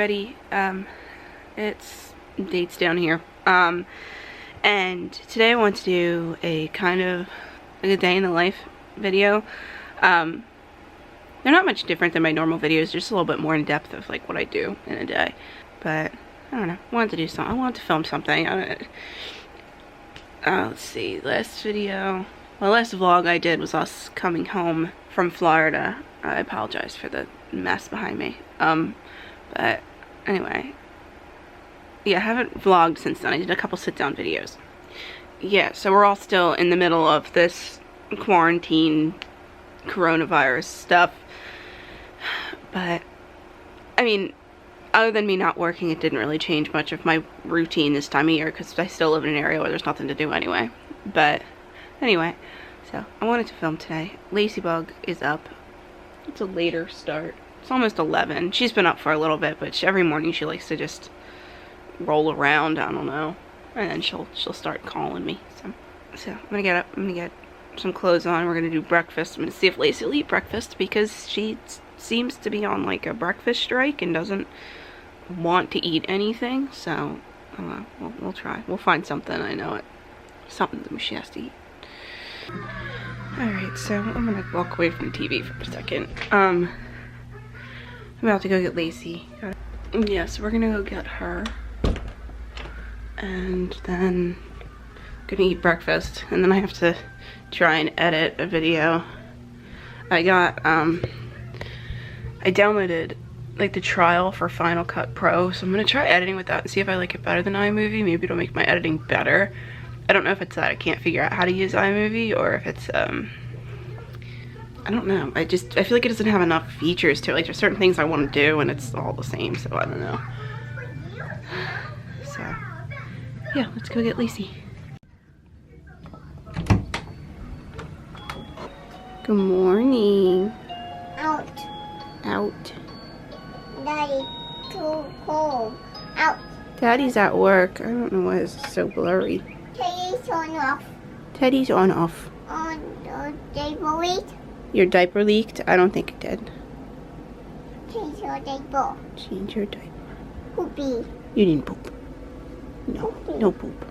ready. It's dates down here. And today I want to do a kind of like a day in the life video. They're not much different than my normal videos, just a little bit more in depth of like what I do in a day. But I don't know, I wanted to do something. I wanted to film something. Let's see, last video, well, last vlog I did was us coming home from Florida. I apologize for the mess behind me. But anyway, yeah, I haven't vlogged since then. I did a couple sit-down videos. Yeah, so we're all still in the middle of this quarantine coronavirus stuff. But I mean, other than me not working, it didn't really change much of my routine this time of year because I still live in an area where there's nothing to do anyway. But anyway, so I wanted to film today. Lacybug is up. It's a later start. It's almost 11. She's been up for a little bit, but every morning she likes to just roll around, I don't know, and then she'll start calling me. So I'm gonna get up, I'm gonna get some clothes on, we're gonna do breakfast. I'm gonna see if Lacey will eat breakfast because she seems to be on like a breakfast strike and doesn't want to eat anything. So I don't know, we'll try. We'll find something, I know it. Something that she has to eat. Alright, so I'm gonna walk away from the TV for a second. I'm about to go get Lacey. Yeah, so we're gonna go get her. And then gonna eat breakfast. And then I have to try and edit a video. I downloaded like the trial for Final Cut Pro. So I'm gonna try editing with that and see if I like it better than iMovie. Maybe it'll make my editing better. I don't know if it's that I can't figure out how to use iMovie or if it's I don't know. I feel like it doesn't have enough features to it. Like there's certain things I want to do and it's all the same, so I don't know. So yeah, let's go get Lacey. Good morning. Out. Out. Daddy, too cold. Out. Daddy's at work. I don't know why this is so blurry. Teddy's on off. Teddy's on off. On the table leak. Your diaper leaked? I don't think it did. Change your diaper. Change your diaper. Poopy. You didn't poop. No, Poopy. no poop.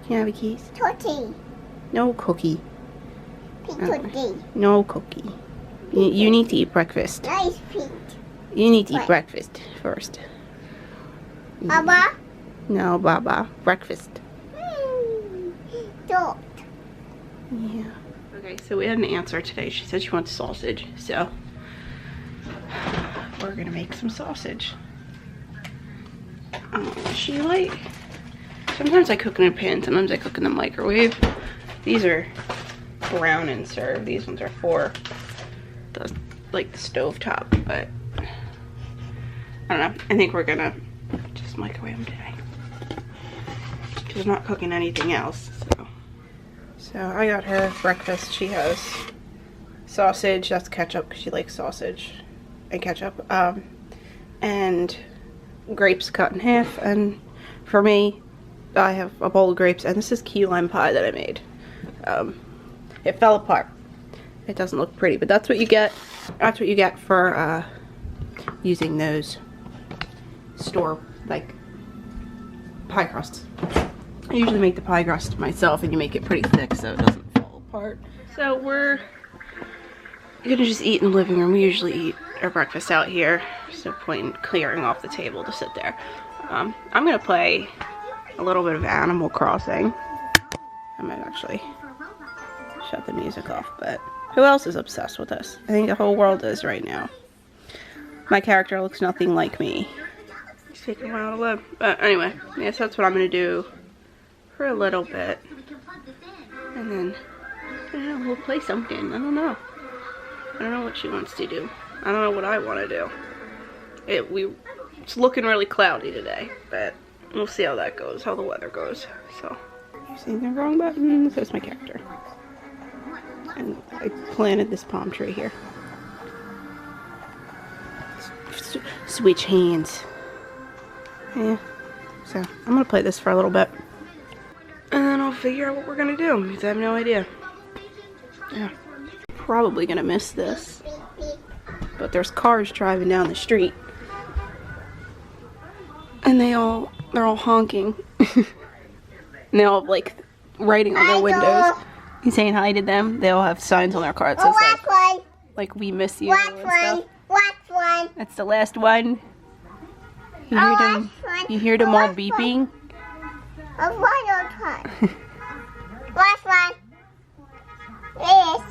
Can I have a kiss? Tootie. No cookie. Tootie. No cookie. You need to eat breakfast. Nice feet. You need to eat What? breakfast first. Baba. No, Baba. Breakfast. Dot. Yeah. Okay, so we had an answer today. She said she wants sausage, so we're gonna make some sausage. She like, sometimes I cook in a pan, sometimes I cook in the microwave. These are brown and served. These ones are for the like the stove top, but I don't know. I think we're gonna just microwave them today. She's not cooking anything else, so I got her breakfast. She has sausage, that's ketchup because she likes sausage and ketchup, and grapes cut in half, and for me, I have a bowl of grapes, and this is key lime pie that I made. It fell apart. It doesn't look pretty, but that's what you get. That's what you get for using those store like pie crusts. I usually make the pie crust myself, and you make it pretty thick so it doesn't fall apart. So we're gonna just eat in the living room. We usually eat our breakfast out here. There's no point in clearing off the table to sit there. I'm gonna play a little bit of Animal Crossing. I might actually shut the music off, but who else is obsessed with this? I think the whole world is right now. My character looks nothing like me. It's taking a while to load. But anyway, yes, that's what I'm gonna do for a little bit. And then, I don't know, we'll play something. I don't know. I don't know what she wants to do. I don't know what I want to do. It's looking really cloudy today, but we'll see how that goes, how the weather goes. So, using the wrong button. There's my character. And I planted this palm tree here. Switch hands. Yeah. So, I'm gonna play this for a little bit. And then I'll figure out what we're gonna do, because I have no idea. Yeah. Probably gonna miss this. But there's cars driving down the street. And they're all honking. And they all have, like, writing on their windows. You saying hi to them? They all have signs on their car that says, like we miss you and stuff. That's the last one. You hear them all beeping? Last one. Yes.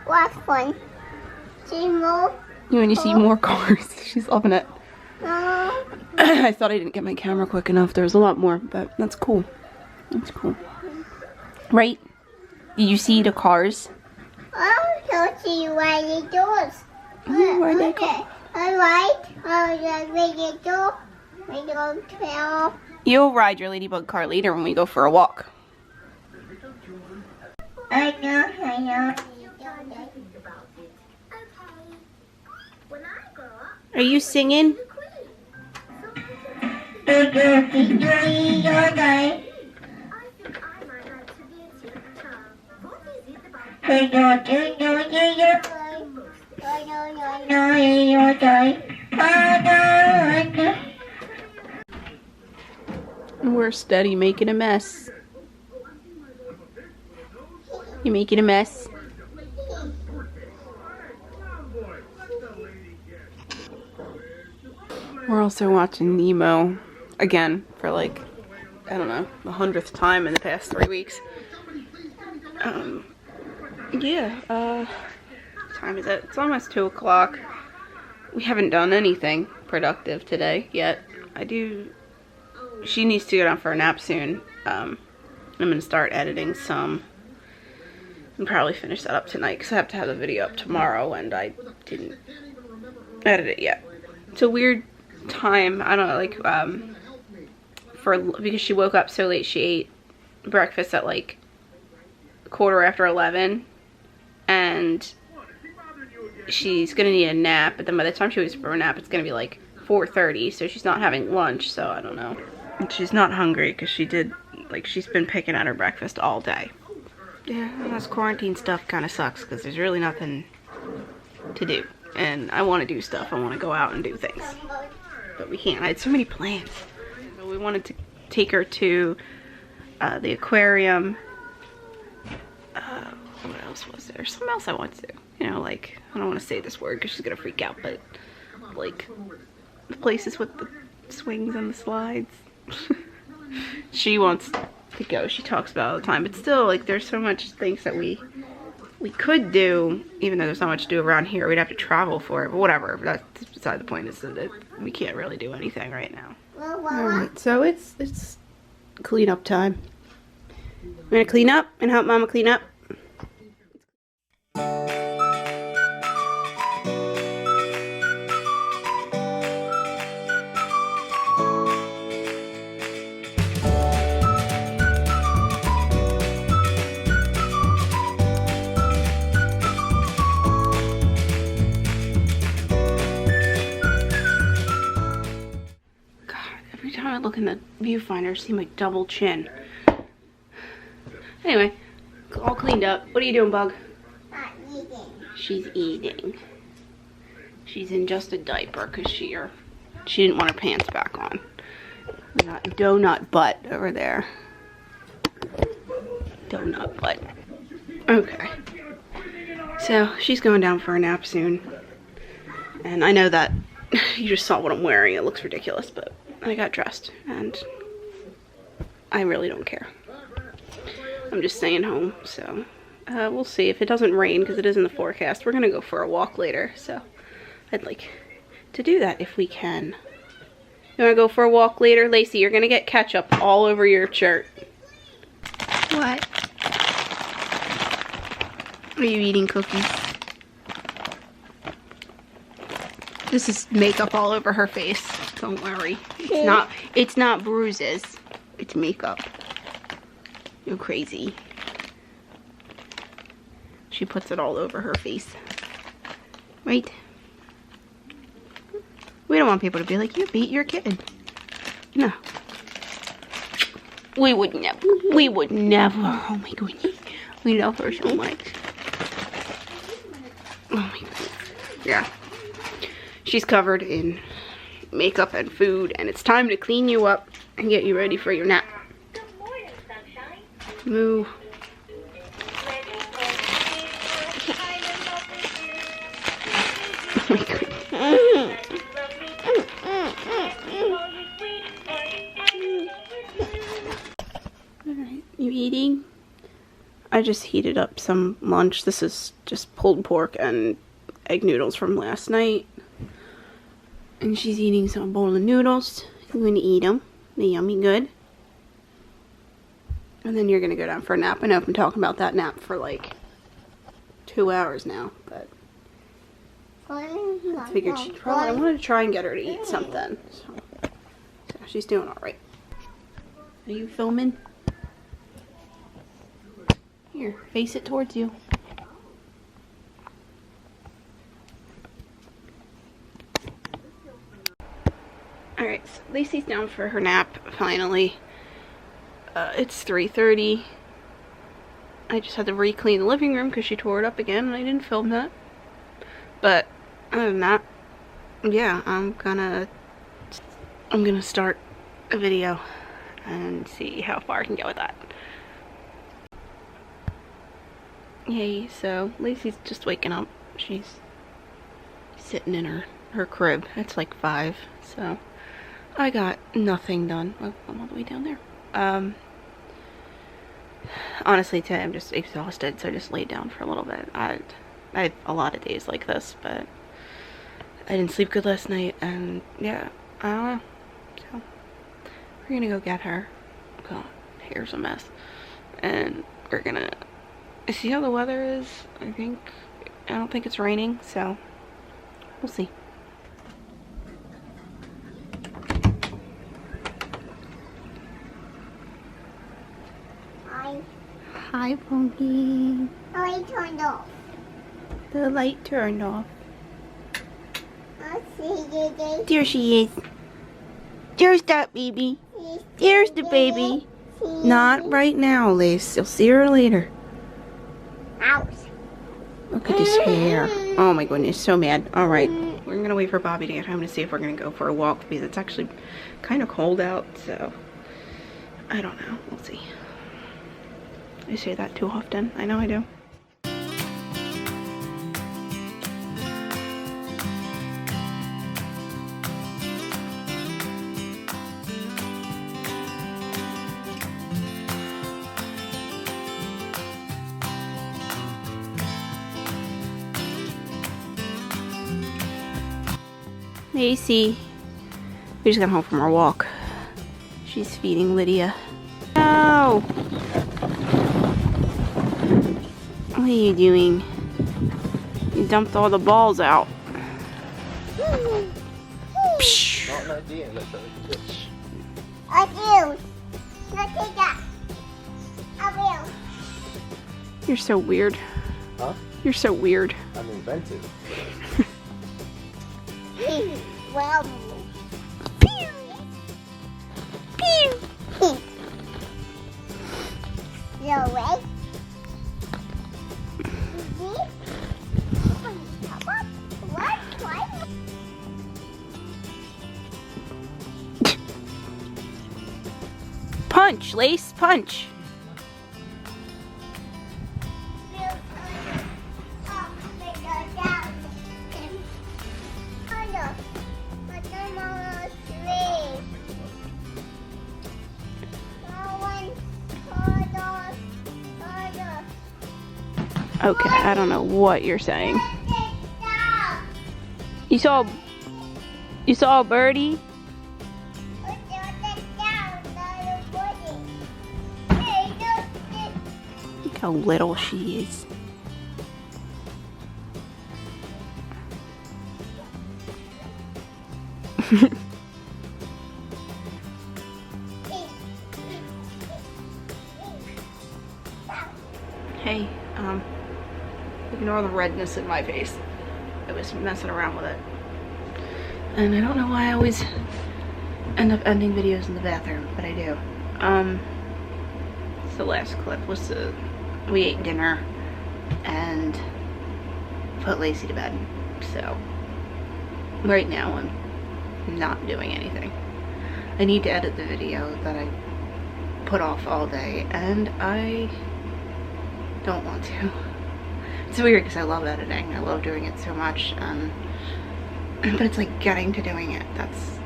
Last one. See more? You want to see more cars? She's loving it. I thought I didn't get my camera quick enough. There's a lot more, but that's cool. That's cool. Right? Did you see the cars? Oh, don't see why they doors. Oh, where they go? Alright. The door. We don't tell. You'll ride your ladybug car later when we go for a walk. I know. Are you singing? We're steady making a mess. You making a mess? We're also watching Nemo again for like, I don't know, the 100th time in the past 3 weeks. What time is it? It's almost 2 o'clock. We haven't done anything productive today yet. She needs to get on for a nap soon. I'm gonna start editing some and probably finish that up tonight because I have to have the video up tomorrow and I didn't edit it yet. It's a weird time. I don't know, like, because she woke up so late. She ate breakfast at like 11:15 and she's gonna need a nap, but then by the time she wakes up for a nap it's gonna be like 4:30, so she's not having lunch, so I don't know. And she's not hungry because she's been picking at her breakfast all day. Yeah, and this quarantine stuff kind of sucks because there's really nothing to do, and I want to do stuff. I want to go out and do things, but we can't. I had so many plans. So we wanted to take her to the aquarium. What else was there? Something else I wanted to do. You know, like, I don't want to say this word because she's gonna freak out, but like the places with the swings and the slides. She wants to go. She talks about it all the time, but still, like, there's so much things that we could do, even though there's not much to do around here. We'd have to travel for it, but whatever. That's beside the point. Is that we can't really do anything right now. Alright, so it's cleanup time. I'm gonna clean up and help Mama clean up. Every time I look in the viewfinder, I see my double chin. Anyway, all cleaned up. What are you doing, Bug? Eating. She's eating. She's in just a diaper because she didn't want her pants back on. We got donut butt over there. Donut butt. Okay. So she's going down for a nap soon. And I know that you just saw what I'm wearing. It looks ridiculous, but I got dressed and I really don't care. I'm just staying home, so we'll see. If it doesn't rain, because it is in the forecast, we're gonna go for a walk later, so I'd like to do that if we can. You wanna go for a walk later? Lacey, you're gonna get ketchup all over your shirt. What? Are you eating cookies? This is makeup all over her face. Don't worry. It's not bruises. It's makeup. You're crazy. She puts it all over her face. Right? We don't want people to be like, you beat your kid. No. We would never. We would never. Oh my goodness. We love her so much. Oh my goodness. Yeah. She's covered in makeup and food, and it's time to clean you up and get you ready for your nap. Good morning, sunshine. Moo. Oh my goodness. Alright, you eating? I just heated up some lunch. This is just pulled pork and egg noodles from last night. And she's eating some bowl of noodles. I'm going to eat them. They're yummy good. And then you're going to go down for a nap. I know I've been talking about that nap for like 2 hours now, but I figured she'd probably, I wanted to try and get her to eat something. So she's doing alright. Are you filming? Here, face it towards you. Alright, so Lacey's down for her nap, finally. It's 3:30. I just had to re-clean the living room because she tore it up again and I didn't film that. But, other than that, yeah, I'm gonna start a video and see how far I can get with that. Yay, so Lacey's just waking up. She's sitting in her crib. It's like 5, so I got nothing done. Oh, I'm all the way down there. Honestly, today I'm just exhausted, so I just laid down for a little bit. I have a lot of days like this, but I didn't sleep good last night, and yeah, I don't know. So we're gonna go get her. God, hair's a mess. And we're gonna see how the weather is. I don't think it's raining, so we'll see. Hi, Honking. The light turned off. The light turned off. I see you. There she is. There's that baby. There's the baby. Not right now, Lace. You'll see her later. Ouch. Look at his hair. Oh my goodness, so mad. Alright, we're gonna wait for Bobby to get home to see if we're gonna go for a walk because it's actually kind of cold out, so I don't know. We'll see. I say that too often. I know I do. Macy. We just got home from our walk. She's feeding Lydia. No! What are you doing? You dumped all the balls out. Not an idea. I do. Not take that. I will. You're so weird. Huh? You're so weird. I'm inventive. Well. Pew! Pew! No way. Punch, Lace, punch. Okay, I don't know what you're saying. You saw a birdie? Look how little she is. Hey, ignore the redness in my face. I was messing around with it. And I don't know why I always end up ending videos in the bathroom, but I do. The last clip was we ate dinner and put Lacey to bed. So right now I'm not doing anything. I need to edit the video that I put off all day, and I don't want to. It's weird because I love editing. I love doing it so much, but it's like getting to doing it that's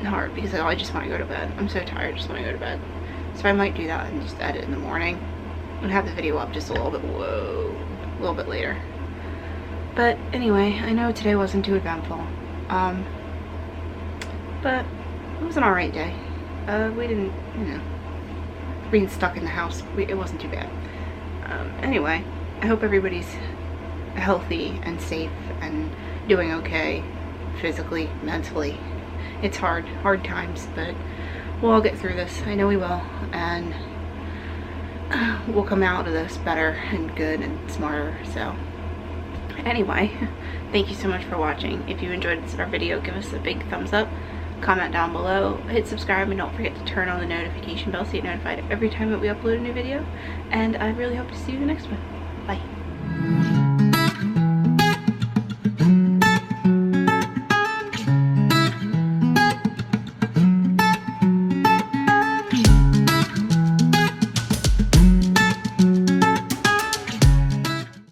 hard because I just want to go to bed. I'm so tired, I just want to go to bed. So I might do that and just edit in the morning and have the video up just a little bit later. But anyway, I know today wasn't too eventful, but it was an alright day. We didn't, you know, being stuck in the house, it wasn't too bad. Anyway, I hope everybody's healthy and safe and doing okay physically, mentally. It's hard times, but we'll all get through this. I know we will, and we'll come out of this better and good and smarter. So anyway, thank you so much for watching. If you enjoyed our video, give us a big thumbs up, comment down below, hit subscribe, and don't forget to turn on the notification bell so you get notified every time that we upload a new video. And I really hope to see you in the next one. Bye.